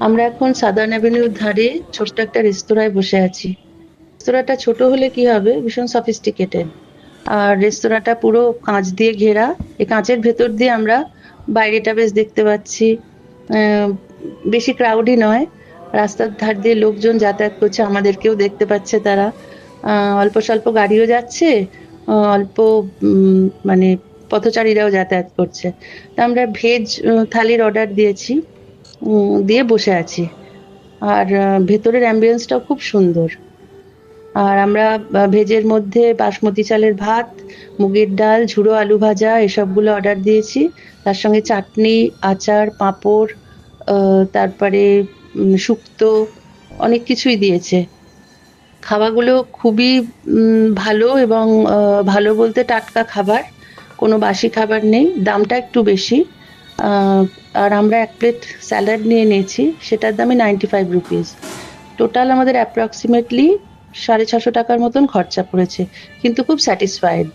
আমরা এখন সাদার্ন অ্যাভিনিউর ধারে ছোট্ট একটা রেস্তোরাঁয় বসে আছি। রেস্তোরাঁটা ছোট হলে কি হবে, ভীষণ সফিস্টিকেটেড। আর রেস্তোরাঁটা পুরো কাঁচ দিয়ে ঘেরা। এই কাঁচের ভেতর দিয়ে আমরা বাইরেটা বেশ দেখতে পাচ্ছি। আহ, বেশি ক্রাউডই নয়। রাস্তার ধার দিয়ে লোকজন যাতায়াত করছে, আমাদেরকেও দেখতে পাচ্ছে তারা। অল্প স্বল্প গাড়িও যাচ্ছে। অল্প মানে পথচারীরাও যাতায়াত করছে। তা আমরা ভেজ থালির অর্ডার দিয়েছি। দিয়ে বসে আছি। আর ভেতরের অ্যাম্বিয়েন্সটাও খুব সুন্দর। আর আমরা ভেজের মধ্যে বাসমতি চালের ভাত, মুগের ডাল, ঝুড়ো আলু ভাজা এসবগুলো অর্ডার দিয়েছি। তার সঙ্গে চাটনি, আচার, পাঁপড়, তারপরে শুক্তো, অনেক কিছুই দিয়েছে। খাওয়াগুলো খুবই ভালো এবং ভালো বলতে টাটকা খাবার। কোনো বাসি খাবার নেই। দামটা একটু বেশি। আ আর আমরা ১ প্লেট স্যালাড নিয়ে নিয়েছি। সেটার দামই ₹৯৫। টোটাল আমাদের অ্যাপ্রক্সিমেটলি ৳৬৫০ টাকার মতন খরচা পড়েছে। কিন্তু খুব স্যাটিসফাইড।